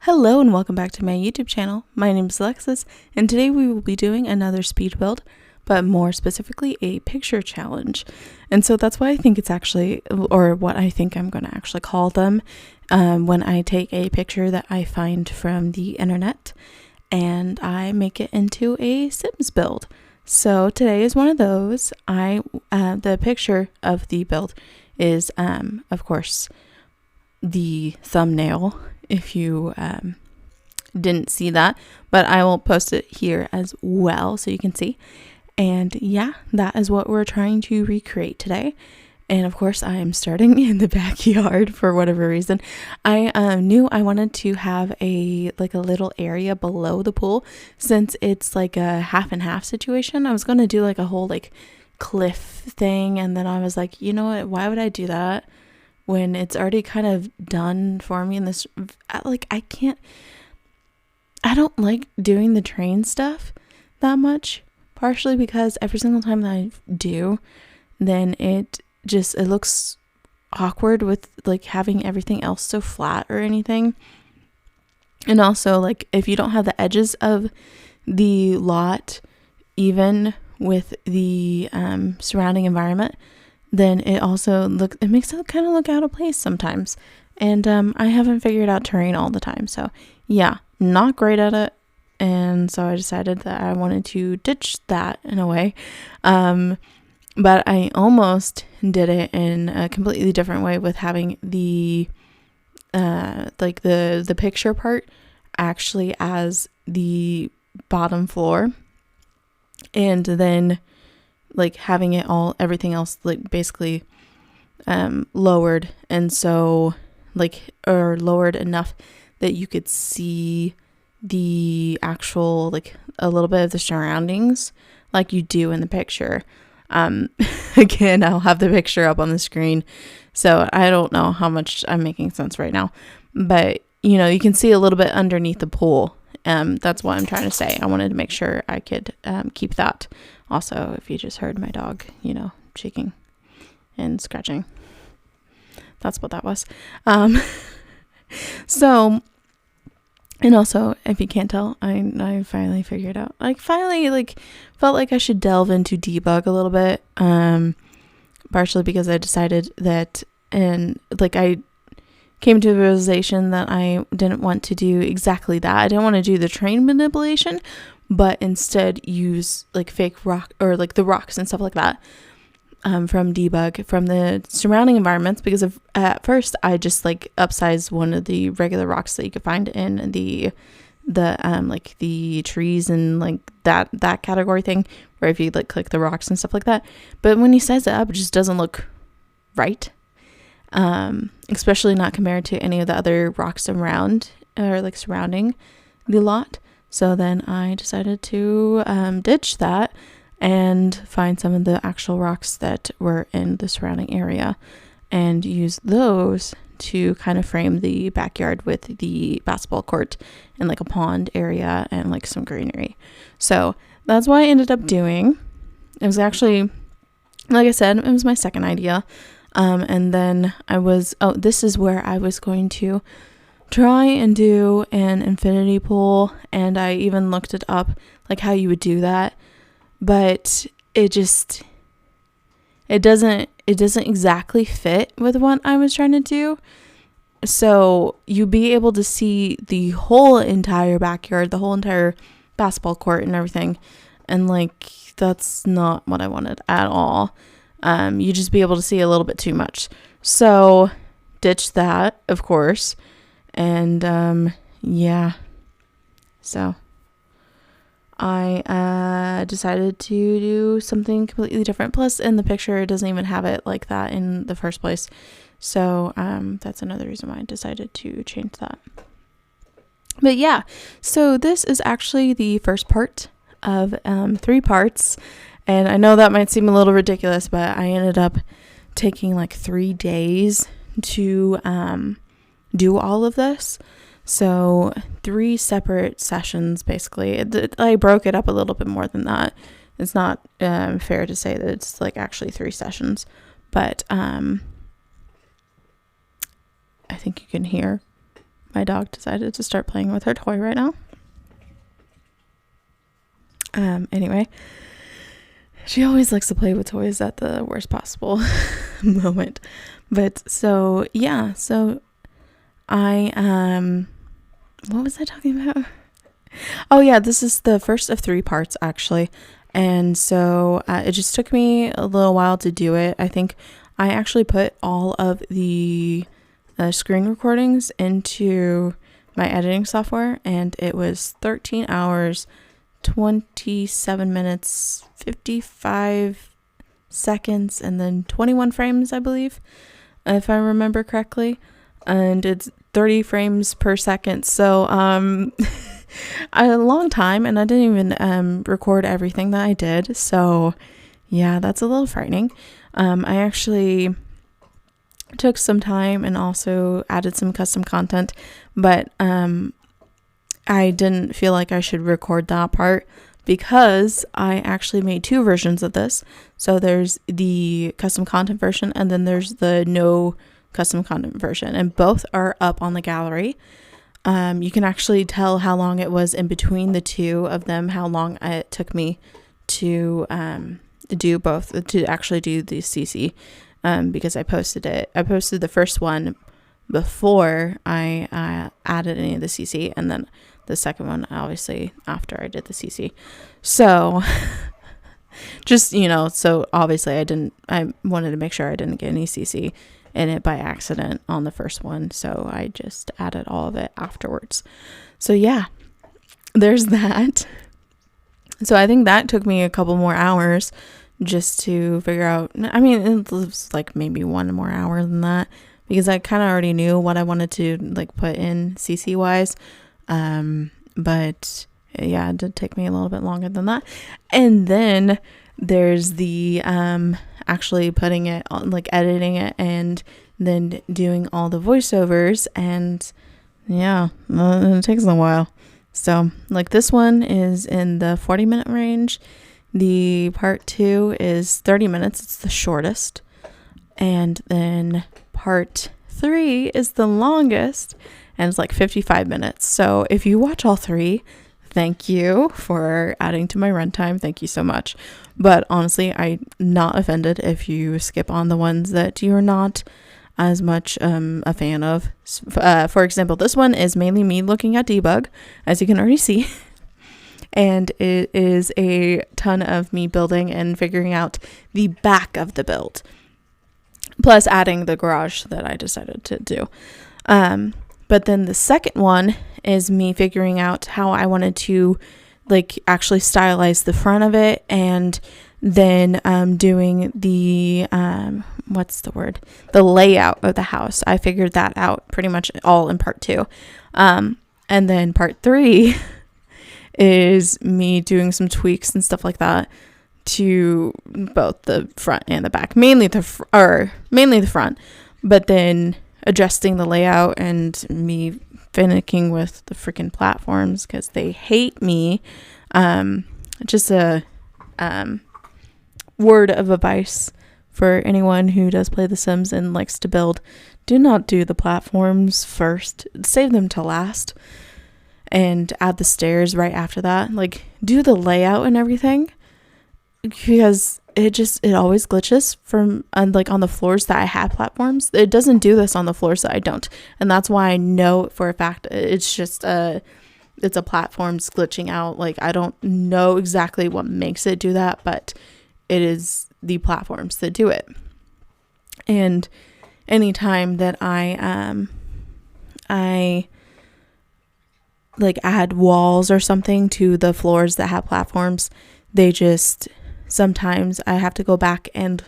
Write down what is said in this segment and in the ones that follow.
Hello and welcome back to my YouTube channel. My name is Alexis and today we will be doing another speed build, but more specifically a picture challenge. And so that's why I think it's actually, or what I think I'm going to actually call them, when I take a picture that I find from the internet and I make it into a Sims build. So today is one of those. The picture of the build is, of course, the thumbnail, if you didn't see that, but I will post it here as well so you can see. And yeah, that is what we're trying to recreate today. And of course I am starting in the backyard for whatever reason. I knew I wanted to have a little area below the pool, since it's like a half and half situation. I was going to do like a whole cliff thing, and then I was like, you know what, why would I do that when it's already kind of done for me in this, I don't like doing the train stuff that much, partially because every single time that I do, then it looks awkward with having everything else so flat or anything. And also if you don't have the edges of the lot even with the surrounding environment, then it makes it kind of look out of place sometimes. And I haven't figured out terrain all the time. So yeah, not great at it. And so I decided that I wanted to ditch that in a way. But I almost did it in a completely different way, with having the the picture part actually as the bottom floor, and then having it everything else basically lowered, and so or lowered enough that you could see the actual a little bit of the surroundings like you do in the picture. Again, I'll have the picture up on the screen, so I don't know how much I'm making sense right now, but you can see a little bit underneath the pool. That's what I'm trying to say. I wanted to make sure I could keep that. Also, if you just heard my dog, shaking and scratching, that's what that was. So, and also, if you can't tell, I finally figured out, felt like I should delve into debug a little bit, partially because I decided that, and I came to the realization that I didn't want to do exactly that. I didn't want to do the train manipulation, but instead use fake rock, or the rocks and stuff like that, from debug from the surrounding environments, because at first I just upsized one of the regular rocks that you could find in the trees and that category thing, where if you click the rocks and stuff like that. But when you size it up, it just doesn't look right, especially not compared to any of the other rocks around or surrounding the lot. So then I decided to ditch that and find some of the actual rocks that were in the surrounding area and use those to kind of frame the backyard with the basketball court and a pond area and some greenery. So that's what I ended up doing. It was actually, like I said, it was my second idea. And then this is where I was going to try and do an infinity pool, and I even looked it up how you would do that, but it doesn't exactly fit with what I was trying to do. So you'd be able to see the whole entire backyard, the whole entire basketball court and everything, and that's not what I wanted at all. You just be able to see a little bit too much, so ditch that, of course. And yeah, so I decided to do something completely different. Plus, in the picture, it doesn't even have it like that in the first place. So that's another reason why I decided to change that. But yeah, so this is actually the first part of 3 parts. And I know that might seem a little ridiculous, but I ended up taking 3 days to do all of this. So 3 separate sessions, basically. I broke it up a little bit more than that. It's not fair to say that it's actually 3 sessions, but I think you can hear my dog decided to start playing with her toy right now. Anyway, she always likes to play with toys at the worst possible moment. But so I what was I talking about? Oh yeah, this is the first of 3 parts actually. And so it just took me a little while to do it. I think I actually put all of the screen recordings into my editing software, and it was 13 hours, 27 minutes, 55 seconds, and then 21 frames, I believe, if I remember correctly. And it's 30 frames per second. So, a long time, and I didn't even record everything that I did. So, yeah, that's a little frightening. I actually took some time and also added some custom content, but I didn't feel like I should record that part because I actually made 2 versions of this. So there's the custom content version, and then there's the no custom content version, and both are up on the gallery. You can actually tell how long it was in between the 2 of them, how long it took me to do both, to actually do the CC, because I posted the first one before I added any of the CC, and then the second one obviously after I did the CC. So just, so obviously I wanted to make sure I didn't get any CC in it by accident on the first one, so I just added all of it afterwards. So yeah, there's that. So I think that took me a couple more hours just to figure out. I mean, it was like maybe 1 more hour than that, because I kind of already knew what I wanted to like put in CC wise. But yeah, it did take me a little bit longer than that. And then there's the actually putting it on, like editing it, and then doing all the voiceovers, and yeah, it takes a while. So like this one is in the 40-minute range. The part 2 is 30 minutes. It's the shortest. And then part 3 is the longest, and it's like 55 minutes. So if you watch all 3, thank you for adding to my runtime. Thank you so much. But honestly, I'm not offended if you skip on the ones that you're not as much a fan of. For example, this one is mainly me looking at debug, as you can already see. And it is a ton of me building and figuring out the back of the build, plus adding the garage that I decided to do. But then the second one is me figuring out how I wanted to like actually stylize the front of it, and then doing the the layout of the house. I figured that out pretty much all in part 2. And then part 3 is me doing some tweaks and stuff like that to both the front and the back, mainly the front, but then adjusting the layout and me finicking with the freaking platforms because they hate me. Just a word of advice for anyone who does play The Sims and likes to build: do not do the platforms first. Save them to last, and add the stairs right after that. Like, do the layout and everything, because it always glitches from like on the floors that I have platforms. It doesn't do this on the floors that I don't, and that's why I know for a fact it's just it's a platforms glitching out. Like, I don't know exactly what makes it do that, but it is the platforms that do it. And anytime that I like add walls or something to the floors that have platforms, they just, sometimes I have to go back and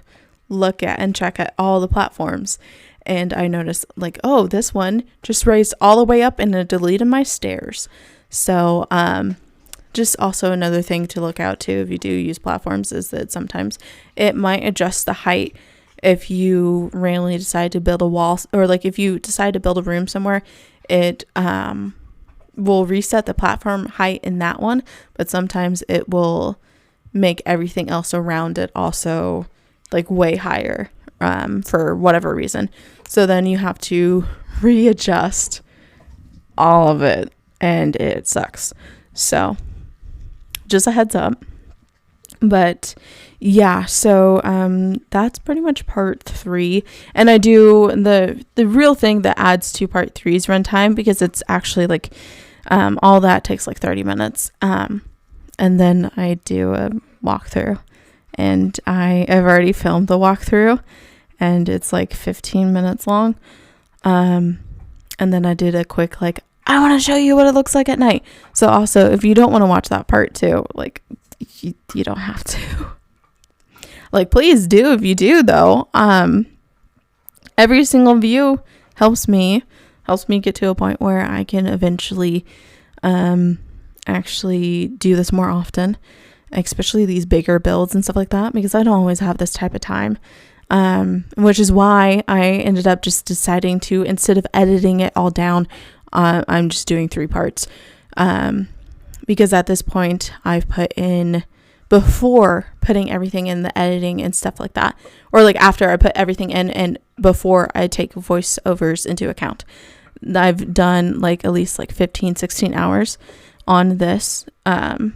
look at and check at all the platforms, and I notice like, oh, this one just raised all the way up and it deleted my stairs. So just also another thing to look out to if you do use platforms is that sometimes it might adjust the height if you randomly decide to build a wall, or like if you decide to build a room somewhere, it will reset the platform height in that one, but sometimes it will make everything else around it also like way higher for whatever reason. So then you have to readjust all of it, and it sucks. So just a heads up. But yeah, so that's pretty much part 3. And I do the real thing that adds to part 3's runtime, because it's actually like all that takes like 30 minutes. And then I do a walkthrough, and I've already filmed the walkthrough, and it's like 15 minutes long. And then I did a quick like, I want to show you what it looks like at night. So also, if you don't want to watch that part too, like you don't have to. Like, please do if you do though. Every single view helps me get to a point where I can eventually actually do this more often, especially these bigger builds and stuff like that, because I don't always have this type of time. Which is why I ended up just deciding to, instead of editing it all down, I'm just doing 3 parts. Because at this point I've put in, before putting everything in the editing and stuff like that, or like after I put everything in and before I take voiceovers into account, I've done like at least like 15-16 hours on this, on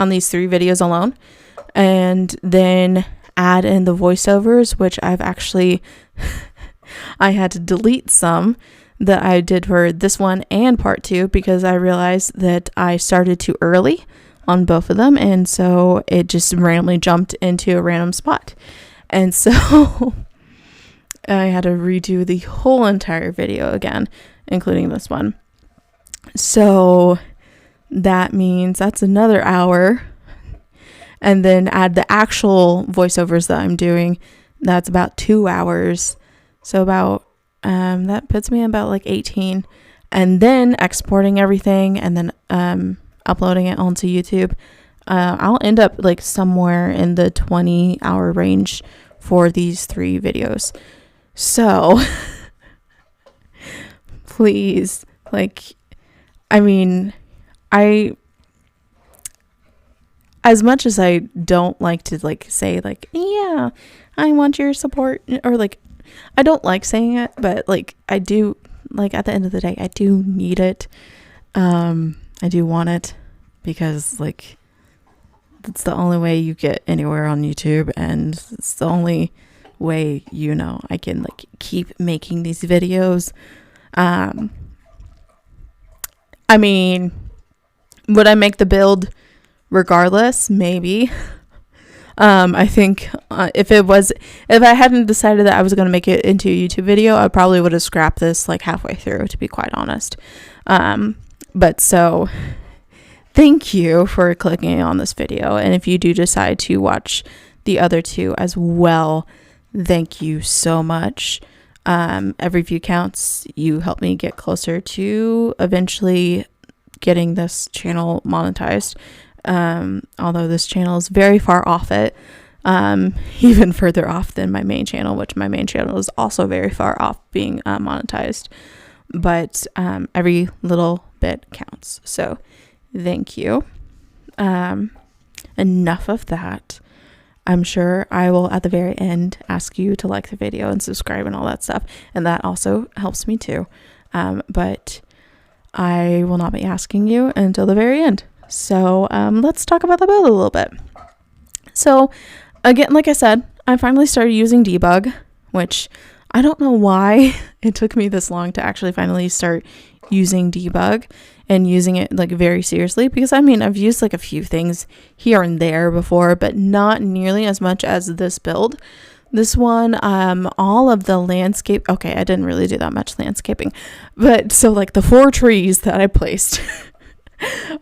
these 3 videos alone, and then add in the voiceovers, which I've actually I had to delete some that I did for this one and part 2, because I realized that I started too early on both of them, and so it just randomly jumped into a random spot, and so I had to redo the whole entire video again, including this one. So that means that's another hour, and then add the actual voiceovers that I'm doing, that's about 2 hours. So about that puts me about like 18, and then exporting everything and then uploading it onto YouTube. I'll end up like somewhere in the 20-hour range for these 3 videos. So please, like, I mean, as much as I don't like to like say like, yeah, I want your support, or like, I don't like saying it, but like I do, like at the end of the day, I do need it. I do want it, because like it's the only way you get anywhere on YouTube, and it's the only way, you know, I can like keep making these videos. I mean, would I make the build regardless? Maybe. I think if I hadn't decided that I was going to make it into a YouTube video, I probably would have scrapped this like halfway through, to be quite honest. But so thank you for clicking on this video. And if you do decide to watch the other 2 as well, thank you so much. Every view counts. You help me get closer to eventually getting this channel monetized. Although this channel is very far off it, even further off than my main channel, which my main channel is also very far off being monetized. But every little bit counts. So thank you. Enough of that. I'm sure I will at the very end ask you to like the video and subscribe and all that stuff, and that also helps me too. But I will not be asking you until the very end. So let's talk about the build a little bit. So again, like I said, I finally started using debug, which I don't know why it took me this long to actually finally start using debug and using it like very seriously, because I mean, I've used like a few things here and there before, but not nearly as much as this build. This one, all of the landscape, okay, I didn't really do that much landscaping, but so like the 4 trees that I placed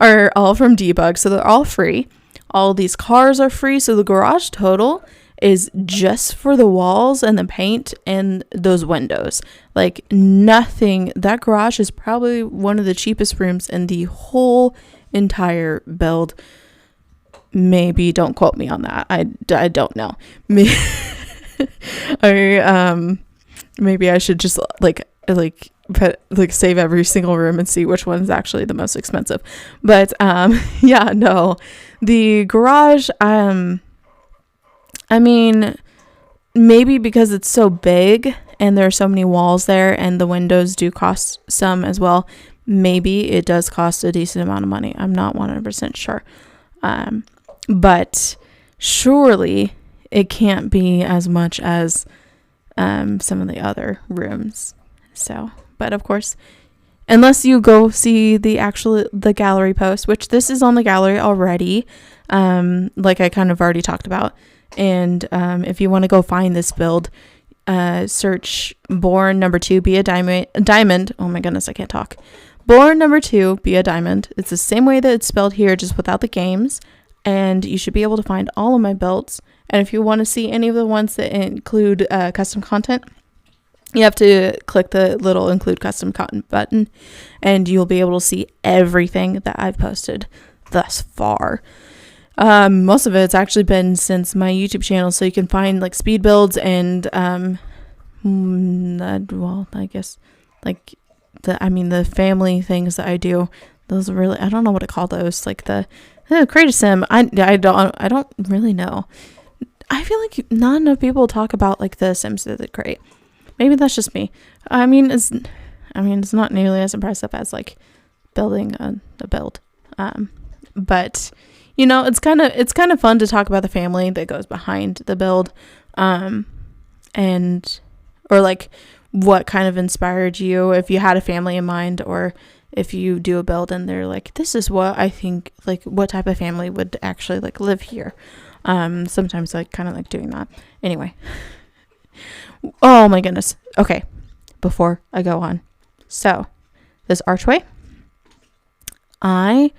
are all from debug, so they're all free. All these cars are free, so the garage total is just for the walls and the paint and those windows. Like nothing. That garage is probably one of the cheapest rooms in the whole entire build. Maybe, don't quote me on that. I don't know. Maybe I should just save every single room and see which one's actually the most expensive. But yeah, no, the garage, I mean, maybe because it's so big and there are so many walls there and the windows do cost some as well, maybe it does cost a decent amount of money. I'm not 100% sure. But surely it can't be as much as some of the other rooms. So, but of course, unless you go see the gallery post, which this is on the gallery already, like I kind of already talked about. And if you want to go find this build, search Born number 2 be a diamond. Oh my goodness, I can't talk. Born number 2 be a diamond. It's the same way that it's spelled here, just without the games. And you should be able to find all of my builds. And if you want to see any of the ones that include custom content, you have to click the little include custom content button, and you'll be able to see everything that I've posted thus far. Most of it's actually been since my YouTube channel, so you can find like speed builds and well, I guess like the family things that I do. Those really, I don't know what to call those, like the create a sim. I don't really know. I feel like not enough people talk about like the sims that they create. Maybe that's just me. It's not nearly as impressive as like building a build. But you know, it's kind of fun to talk about the family that goes behind the build, and or like what kind of inspired you, if you had a family in mind, or if you do a build and they're like, this is what I think, like what type of family would actually like live here. Sometimes I kind of like doing that. Anyway. Oh my goodness. Okay. Before I go on. So, this archway, I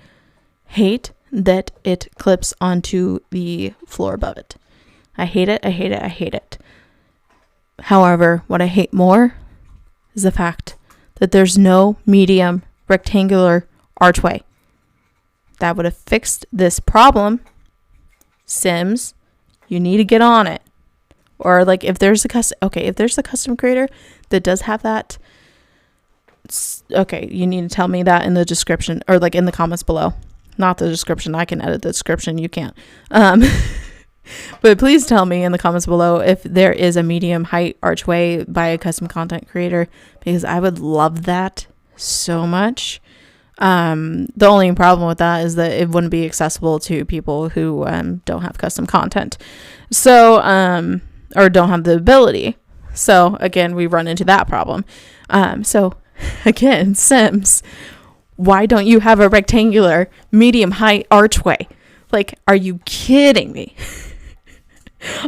hate that it clips onto the floor above it. I hate it. I hate it. I hate it. However, what I hate more is the fact that there's no medium rectangular archway. That would have fixed this problem. Sims, you need to get on it. Or like if there's a custom creator that does have that, okay, you need to tell me that in the description, or like in the comments below. Not the description. I can edit the description. You can't. But please tell me in the comments below if there is a medium height archway by a custom content creator, because I would love that so much. The only problem with that is that it wouldn't be accessible to people who don't have custom content. So, or don't have the ability. So again, we run into that problem. So again, Sims, why don't you have a rectangular medium height archway? Like, are you kidding me?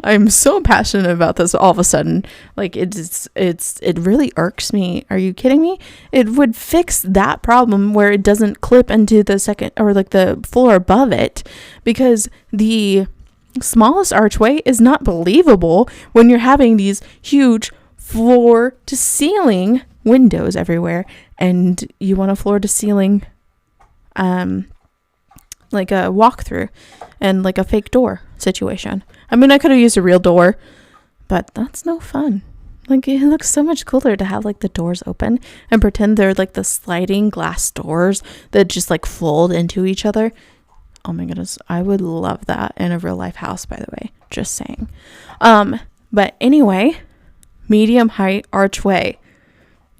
I'm so passionate about this all of a sudden. Like it really irks me. Are you kidding me? It would fix that problem where it doesn't clip into the second or like the floor above it, because the smallest archway is not believable when you're having these huge floor to ceiling windows everywhere, and you want a floor to ceiling like a walkthrough and like a fake door situation. I mean, I could have used a real door, but that's no fun. Like, it looks so much cooler to have like the doors open and pretend they're like the sliding glass doors that just like fold into each other. Oh my goodness, I would love that in a real life house, by the way. Just saying. But anyway, medium height archway.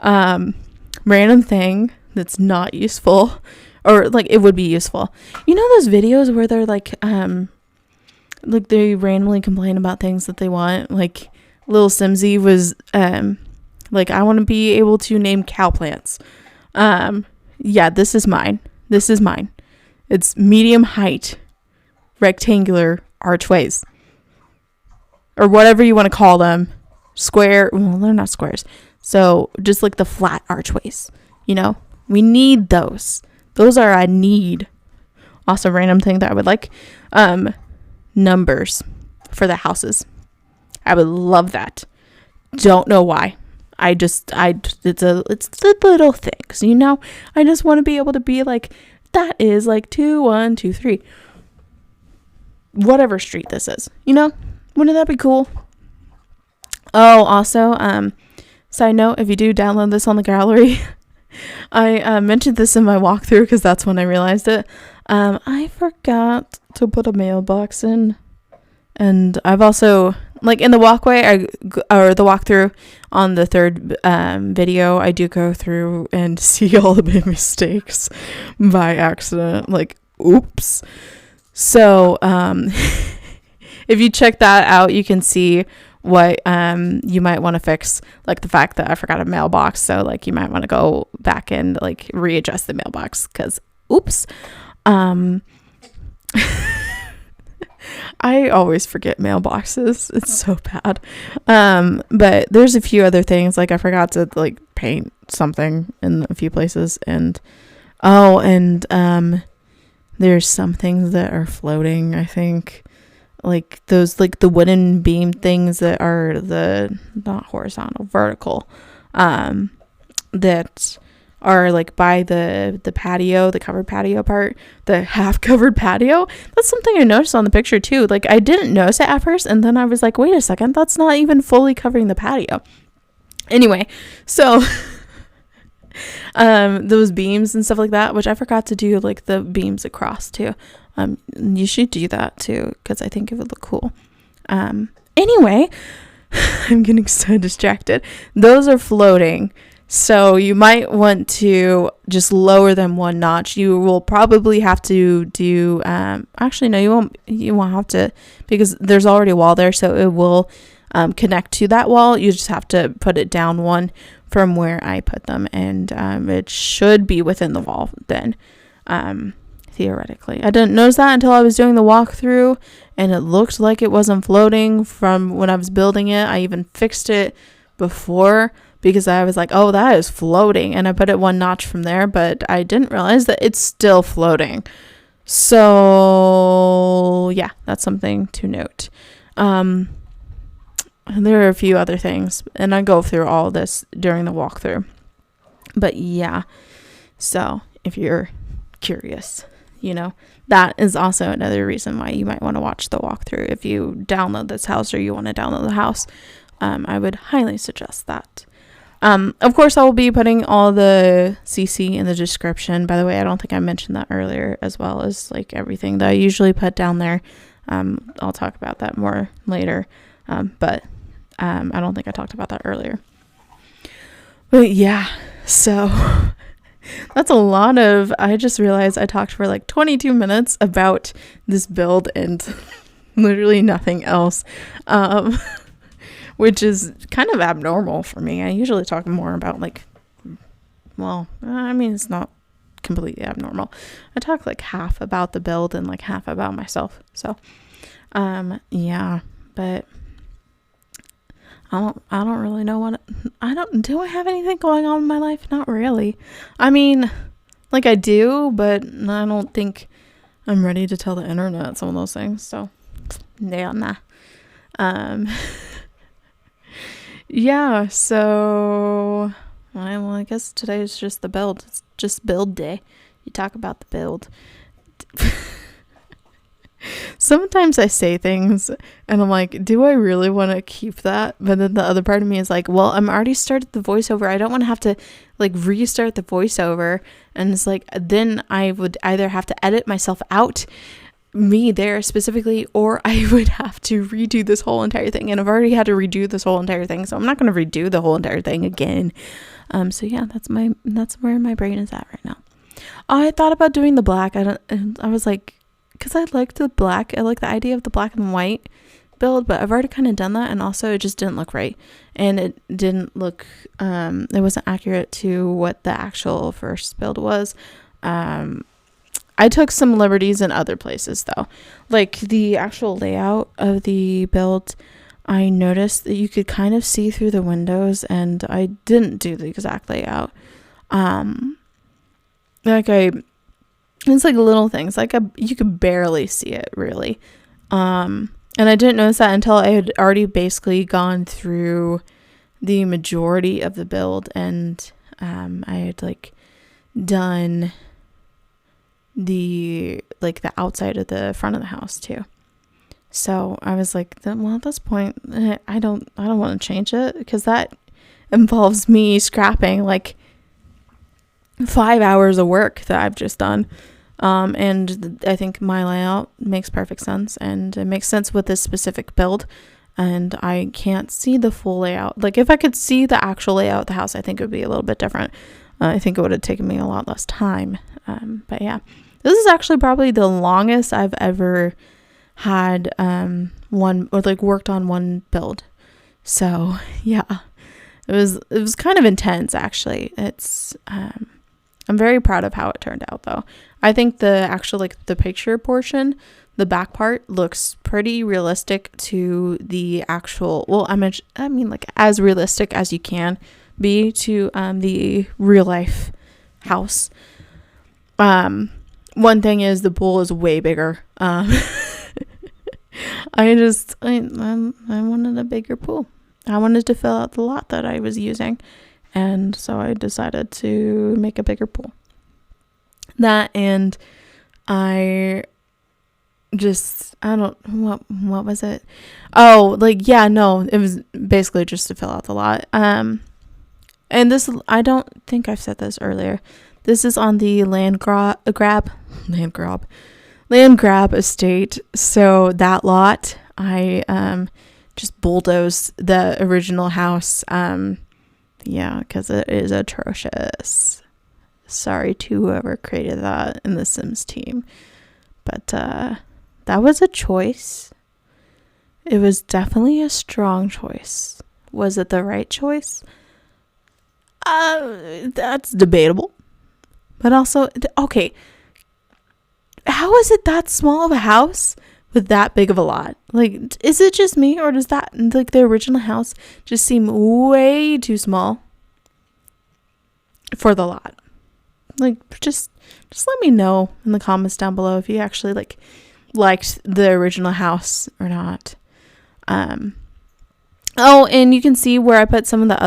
Random thing that's not useful, or like it would be useful. You know those videos where they're like they randomly complain about things that they want? Like Little Simsy was like, I want to be able to name cow plants. Yeah, this is mine. It's medium height rectangular archways, or whatever you want to call them. Square, well, they're not squares, so just like the flat archways, you know, we need those are a need. Also, random thing that I would like, numbers for the houses. I would love that. Don't know why. It's the little things, you know. I just want to be able to be like, that is like 2, 1, 2, 3, whatever street this is, you know. Wouldn't that be cool? Oh, also, side note, if you do download this on the gallery, I mentioned this in my walkthrough because that's when I realized it. I forgot to put a mailbox in, and I've also like in the walkway, or the walkthrough on the third video, I do go through and see all the big mistakes by accident, like, oops. So, if you check that out, you can see what you might want to fix, like the fact that I forgot a mailbox. So like you might want to go back and like readjust the mailbox, because oops. I always forget mailboxes. It's so bad. But there's a few other things, like I forgot to like paint something in a few places, and there's some things that are floating, I think, like those, like the wooden beam things that are the not horizontal, vertical, that are like by the patio, the covered patio part, the half covered patio. That's something I noticed on the picture too. Like I didn't notice it at first, and then I was like, wait a second, that's not even fully covering the patio. Anyway, so those beams and stuff like that, which I forgot to do, like the beams across too. You should do that too, because I think it would look cool. Anyway, I'm getting so distracted. Those are floating, so you might want to just lower them one notch. You will probably have to do, actually no, you won't have to, because there's already a wall there, so it will connect to that wall. You just have to put it down one from where I put them, and it should be within the wall then, theoretically. I didn't notice that until I was doing the walkthrough, and it looked like it wasn't floating from when I was building it. I even fixed it before, because I was like, oh, that is floating, and I put it one notch from there, but I didn't realize that it's still floating. So yeah, that's something to note. There are a few other things, and I go through all this during the walkthrough, but yeah, so if you're curious, that is also another reason why you might want to watch the walkthrough. If you download this house, or you want to download the house, I would highly suggest that. Of course, I will be putting all the CC in the description. By the way, I don't think I mentioned that earlier, as well as like everything that I usually put down there. I'll talk about that more later, but I don't think I talked about that earlier. But yeah, so that's a lot of, I just realized I talked for like 22 minutes about this build and literally nothing else, which is kind of abnormal for me. I usually talk more about like, well, I mean, it's not completely abnormal. I talk like half about the build and like half about myself. So, yeah, but I don't really know do I have anything going on in my life? Not really. I mean, like I do, but I don't think I'm ready to tell the internet some of those things. So, nah. Yeah, so, well, I guess today is just the build. It's just build day. You talk about the build. Sometimes I say things and I'm like, do I really want to keep that? But then the other part of me is like, well, I'm already started the voiceover. I don't want to have to like restart the voiceover. And it's like, then I would either have to edit myself out, me there specifically, or I would have to redo this whole entire thing. And I've already had to redo this whole entire thing, so I'm not going to redo the whole entire thing again. So yeah, that's where my brain is at right now. I thought about doing the black. I was like, because I like the black. I like the idea of the black and white build, but I've already kind of done that, and also it just didn't look right. And it didn't look, it wasn't accurate to what the actual first build was. I took some liberties in other places though. Like the actual layout of the build, I noticed that you could kind of see through the windows, and I didn't do the exact layout. It's like little things, like you could barely see it really. And I didn't notice that until I had already basically gone through the majority of the build, and I had like done the outside of the front of the house too. So I was like, well, at this point, I don't want to change it, because that involves me scrapping like 5 hours of work that I've just done. And I think my layout makes perfect sense, and it makes sense with this specific build. and I can't see the full layout. Like if I could see the actual layout of the house, I think it would be a little bit different. I think it would have taken me a lot less time. But yeah, this is actually probably the longest I've ever had one, or like worked on one build. So yeah, it was kind of intense actually. It's I'm very proud of how it turned out though. I think the actual, like the picture portion, the back part looks pretty realistic to the actual, well, I mean like as realistic as you can be to the real life house. One thing is the pool is way bigger. I wanted a bigger pool. I wanted to fill out the lot that I was using, and so I decided to make a bigger pool. That, and I don't, what was it? Oh, like, yeah, no, it was basically just to fill out the lot. And this, I don't think I've said this earlier. This is on the land grab estate. So that lot, I just bulldozed the original house. Yeah, because it is atrocious. Sorry to whoever created that in the Sims team. But that was a choice. It was definitely a strong choice. Was it the right choice? That's debatable. But also, okay, how is it that small of a house with that big of a lot? Like, is it just me, or does that, like, the original house just seem way too small for the lot? Like, just let me know in the comments down below if you actually liked the original house or not. Oh, and you can see where I put some of the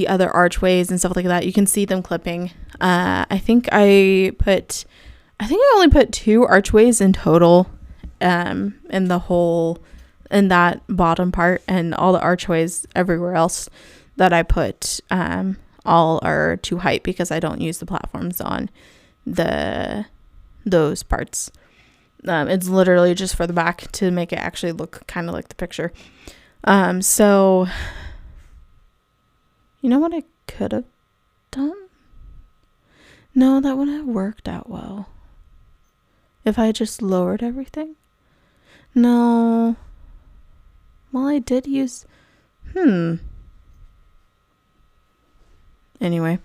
other archways and stuff like that. You can see them clipping. I think I only put 2 archways in total in that bottom part, and all the archways everywhere else that I put all are to height because I don't use the platforms on those parts. It's literally just for the back to make it actually look kind of like the picture. So you know what I could have done? No, that wouldn't have worked out well. If I just lowered everything? No. Well, I did use... Anyway.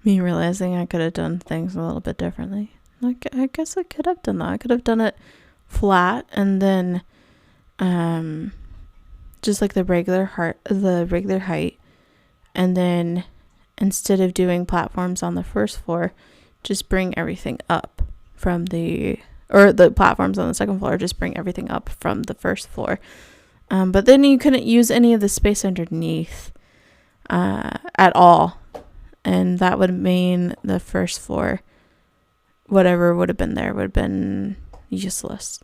Me realizing I could have done things a little bit differently. Like, I guess I could have done that. I could have done it flat and then... just like the regular height, and then instead of doing platforms on the first floor, just bring everything up from the platforms on the second floor, just bring everything up from the first floor. But then you couldn't use any of the space underneath at all, and that would mean the first floor, whatever would have been there, would have been useless.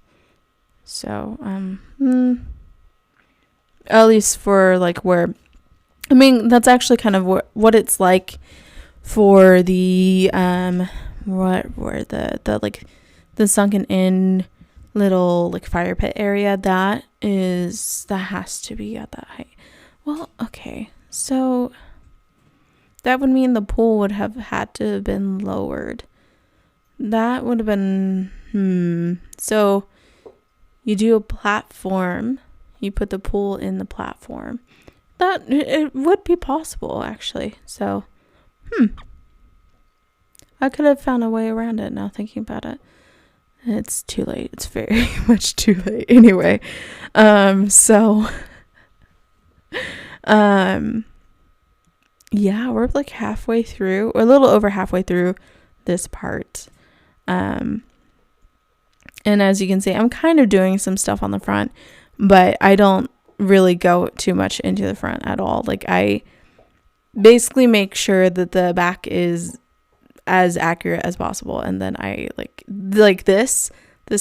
So at least for like where, I mean, that's actually kind of what it's like for the the sunken in little like fire pit area. That has to be at that height. Well, okay, so that would mean the pool would have had to have been lowered. That would have been so you do a platform, you put the pool in the platform. That it would be possible actually. So I could have found a way around it now thinking about it. It's too late. It's very much too late anyway. Yeah, we're like halfway through, or a little over halfway through this part. And as you can see, I'm kind of doing some stuff on the front, but I don't really go too much into the front at all. Like, I basically make sure that the back is as accurate as possible, and then I like this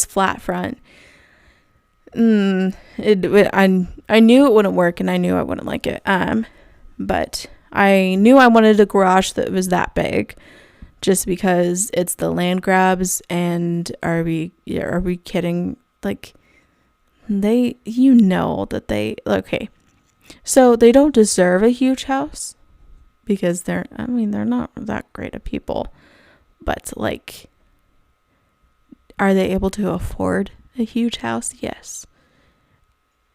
flat front. I knew it wouldn't work, and I knew I wouldn't like it. But I knew I wanted a garage that was that big, just because it's the land grabs. And are we kidding? like, okay. So they don't deserve a huge house because they're not that great of people. But like, are they able to afford a huge house? Yes.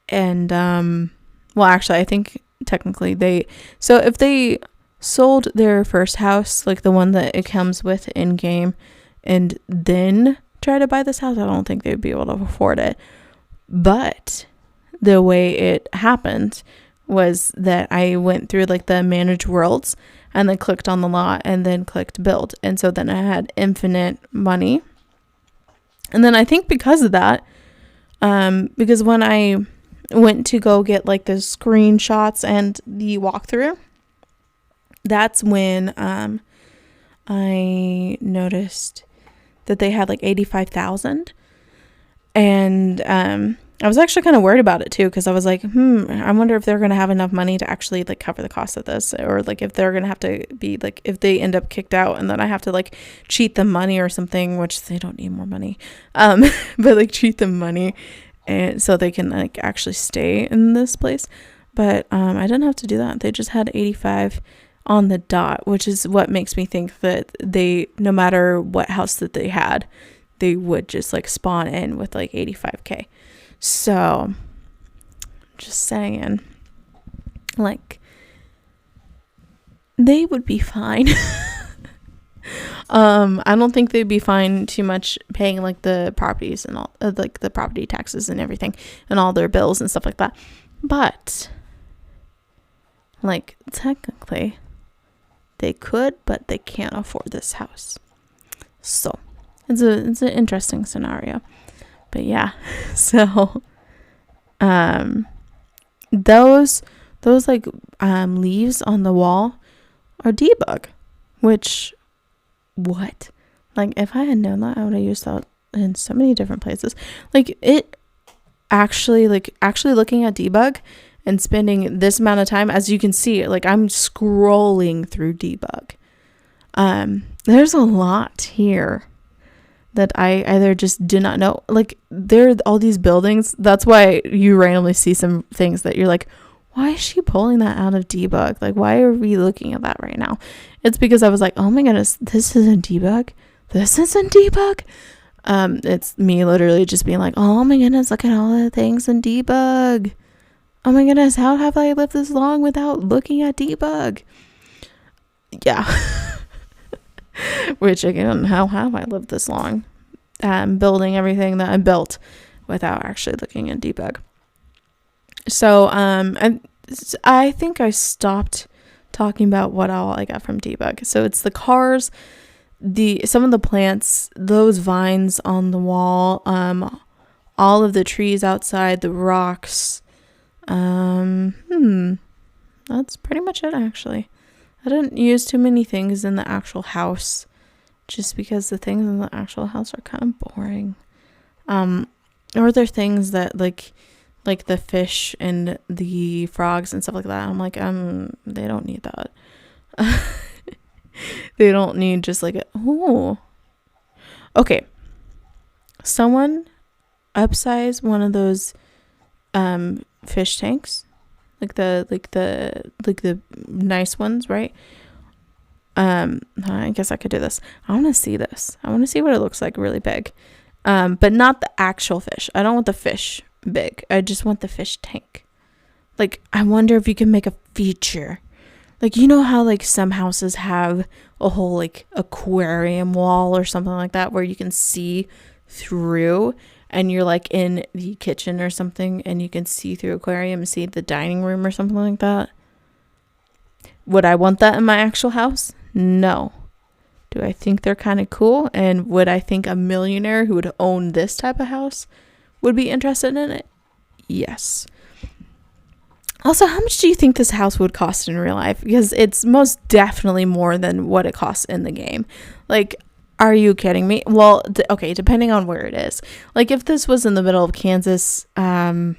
And well, actually, I think technically if they sold their first house, like the one that it comes with in game, and then try to buy this house, I don't think they'd be able to afford it. But the way it happened was that I went through like the manage worlds and then clicked on the lot and then clicked build. And so then I had infinite money. And then I think because of that, because when I went to go get like the screenshots and the walkthrough, that's when I noticed that they had like 85,000. And I was actually kind of worried about it too, because I was like, I wonder if they're going to have enough money to actually like cover the cost of this, or like if they're going to have to be like, if they end up kicked out and then I have to like cheat them money or something, which they don't need more money, but like cheat them money and so they can like actually stay in this place. But I didn't have to do that. They just had 85 on the dot, which is what makes me think that they, no matter what house that they had, they would just like spawn in with like 85k. So just saying, like, they would be fine. I don't think they'd be fine too much paying like the properties and all, like the property taxes and everything and all their bills and stuff like that. But like, technically they could, but they can't afford this house. So it's an interesting scenario. But yeah, so those like leaves on the wall are debug, which, what? Like, if I had known that, I would have used that in so many different places. Like, it actually looking at debug and spending this amount of time, as you can see, like I'm scrolling through debug. There's a lot here that I either just did not know. Like, there are all these buildings. That's why you randomly see some things that you're like, why is she pulling that out of debug? Like, why are we looking at that right now? It's because I was like, oh my goodness, this isn't debug. This isn't debug. It's me literally just being like, oh my goodness, look at all the things in debug. Oh my goodness, how have I lived this long without looking at debug? Yeah. Which, again, how have I lived this long? Building everything that I built without actually looking at debug. So, I think I stopped talking about what all I got from debug. So it's the cars, some of the plants, those vines on the wall, all of the trees outside, the rocks. That's pretty much it, actually. I didn't use too many things in the actual house, just because the things in the actual house are kind of boring. Or they're things that like the fish and the frogs and stuff like that. I'm like, they don't need that. They don't need just like okay. Someone upsize one of those fish tanks. Like the nice ones, right? I guess I could do this. I want to see this. I want to see what it looks like really big. But not the actual fish. I don't want the fish big. I just want the fish tank. Like, I wonder if you can make a feature. Like, you know how like some houses have a whole like aquarium wall or something like that where you can see through, and you're like in the kitchen or something and you can see through aquarium and see the dining room or something like that. Would I want that in my actual house? No. Do I think they're kind of cool? And would I think a millionaire who would own this type of house would be interested in it? Yes. Also, how much do you think this house would cost in real life? Because it's most definitely more than what it costs in the game. Like, are you kidding me? Well, okay, depending on where it is. Like, if this was in the middle of Kansas, it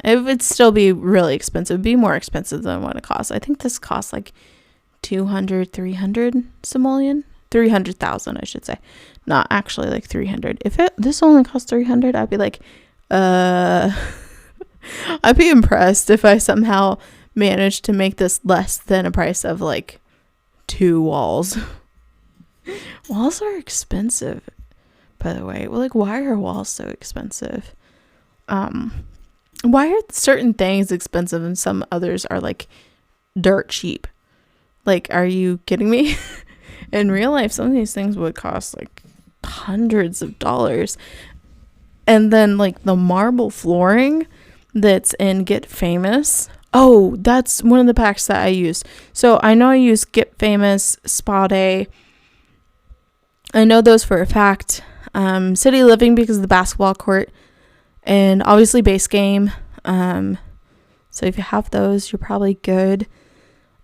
would still be really expensive. It'd be more expensive than what it costs. I think this costs like 200, 300 simoleon 300,000, I should say. Not actually like 300. If this only cost 300, I'd be like, I'd be impressed if I somehow managed to make this less than a price of like 2 walls. Walls are expensive, by the way. Well, like, why are walls so expensive? Why are certain things expensive and some others are like dirt cheap? Like, are you kidding me? In real life, some of these things would cost like hundreds of dollars. And then like the marble flooring that's in Get Famous. Oh, that's one of the packs that I used. So I know I used Get Famous, Spa Day. I know those for a fact. City Living because of the basketball court. And obviously Base Game. So if you have those, you're probably good.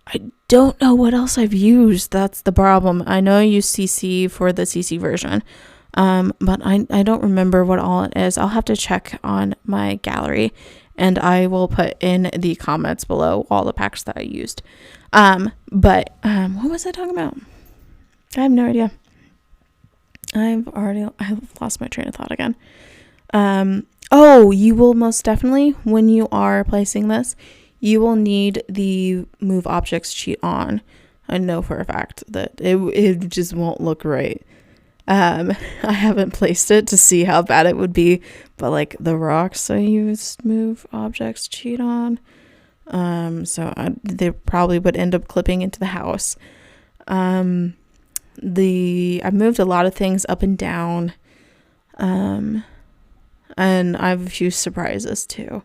I don't know what else I've used. That's the problem. I know I used CC for the CC version. But I don't remember what all it is. I'll have to check on my gallery. And I will put in the comments below all the packs that I used. But what was I talking about? I have no idea. I've lost my train of thought again. Oh, you will most definitely, when you are placing this, you will need the Move Objects cheat on. I know for a fact that it just won't look right. I haven't placed it to see how bad it would be, but like the rocks I used Move Objects cheat on. So they probably would end up clipping into the house. I moved a lot of things up and down. And I have a few surprises too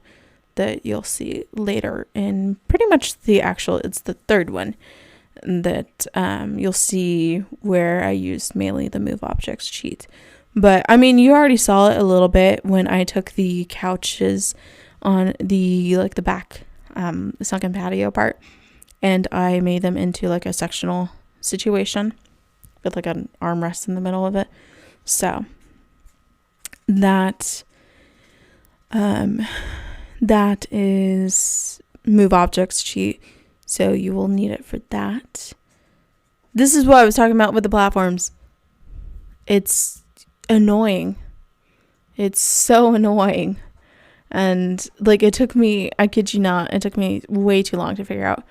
that you'll see later in pretty much it's the third one that you'll see where I used mainly the Move Objects cheat. But I mean, you already saw it a little bit when I took the couches on the back sunken patio part, and I made them into like a sectional situation with like an armrest in the middle of it. So that is Move Objects cheat. So you will need it for that. This is what I was talking about with the platforms. It's annoying. It's so annoying. And like it took me, I kid you not, it took me way too long to figure out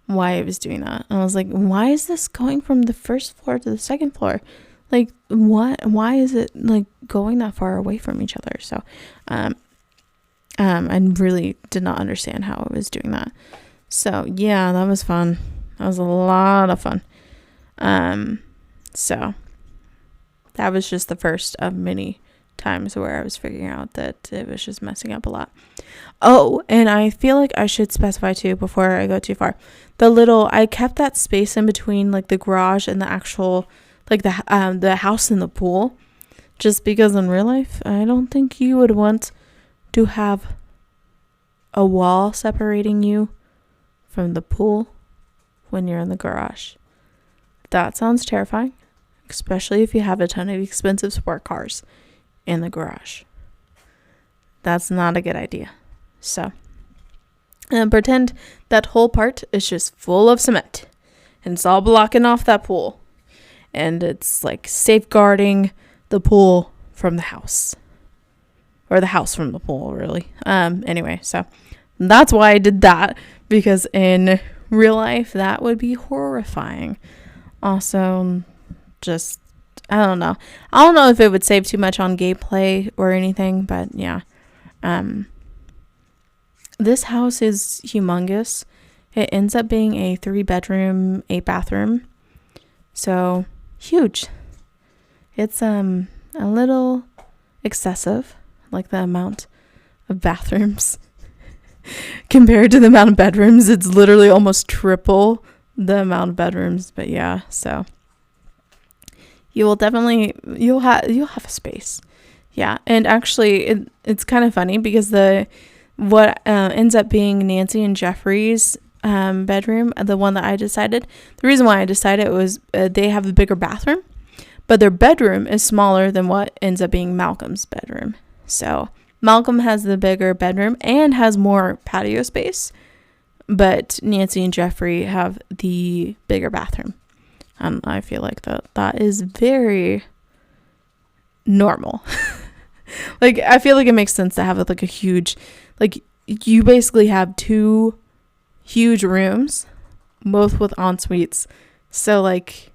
why it was doing that. And I was like, why is this going from the first floor to the second floor? Like what? Why is it like going that far away from each other? So I really did not understand how it was doing that. So yeah, that was fun. That was a lot of fun. So that was just the first of many times where I was figuring out that it was just messing up a lot. Oh, and I feel like I should specify too before I go too far. I kept that space in between like the garage and the actual like the house and the pool, just because in real life I don't think you would want to have a wall separating you from the pool when you're in the garage. That sounds terrifying, especially if you have a ton of expensive sport cars in the garage. That's not a good idea. So, and pretend that whole part is just full of cement and it's all blocking off that pool. And it's like safeguarding the pool from the house. Or the house from the pool, really. Anyway, so that's why I did that. Because in real life, that would be horrifying. Also, just, I don't know. I don't know if it would save too much on gameplay or anything, but yeah. This house is humongous. It ends up being a 3-bedroom, 8-bathroom. So, huge. It's a little excessive, like the amount of bathrooms. Compared to the amount of bedrooms, it's literally almost triple the amount of bedrooms. But yeah, so you will definitely you'll have a space. Yeah, and actually it's kind of funny because what ends up being Nancy and Jeffrey's bedroom, the one that I decided, the reason why I decided it was they have a bigger bathroom, but their bedroom is smaller than what ends up being Malcolm's bedroom. So Malcolm has the bigger bedroom and has more patio space, but Nancy and Jeffrey have the bigger bathroom. And I feel like that is very normal. Like, I feel like it makes sense to have like a huge, like, you basically have 2 huge rooms, both with en-suites. So like,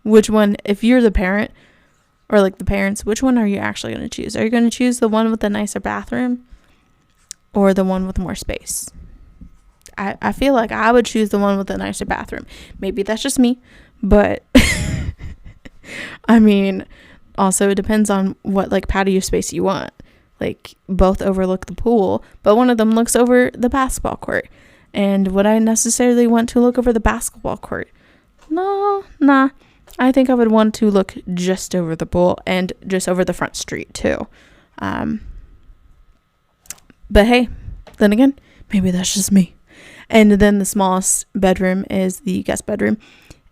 which one, if you're the parent or like the parents, which one are you actually going to choose? Are you going to choose the one with the nicer bathroom or the one with more space? I feel like I would choose the one with the nicer bathroom. Maybe that's just me, but I mean, also it depends on what like patio space you want. Like, both overlook the pool, but one of them looks over the basketball court. And would I necessarily want to look over the basketball court? No, nah. I think I would want to look just over the pool and just over the front street too. But hey, then again, maybe that's just me. And then the smallest bedroom is the guest bedroom,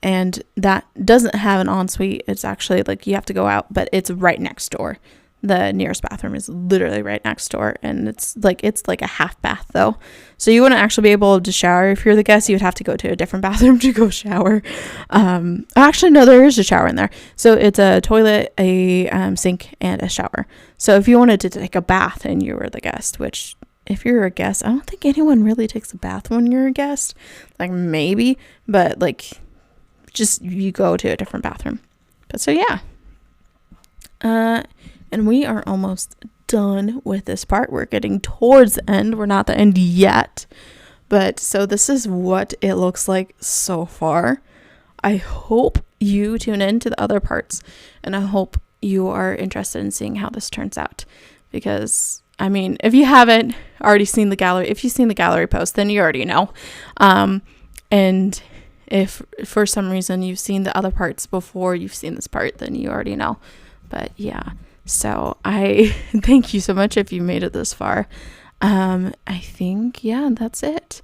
and that doesn't have an ensuite. It's actually like you have to go out, but it's right next door. The nearest bathroom is literally right next door, and it's like a half bath though. So you wouldn't actually be able to shower if you're the guest. You would have to go to a different bathroom to go shower. Actually, no, there is a shower in there. So it's a toilet, a sink, and a shower. So if you wanted to take a bath and you were the guest, which if you're a guest, I don't think anyone really takes a bath when you're a guest. Like, maybe, but like, just you go to a different bathroom. But so yeah. And we are almost done with this part. We're getting towards the end. We're not the end yet. But so this is what it looks like so far. I hope you tune in to the other parts, and I hope you are interested in seeing how this turns out. Because, I mean, if you haven't already seen the gallery, if you've seen the gallery post, then you already know. And if for some reason you've seen the other parts before you've seen this part, then you already know. But yeah. So I thank you so much if you made it this far. I think, yeah, that's it.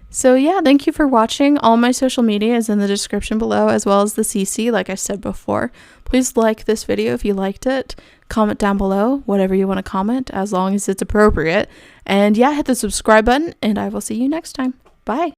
So yeah, thank you for watching. All my social media is in the description below, as well as the CC, like I said before. Please like this video if you liked it. Comment down below whatever you want to comment, as long as it's appropriate. And yeah, hit the subscribe button, and I will see you next time. Bye.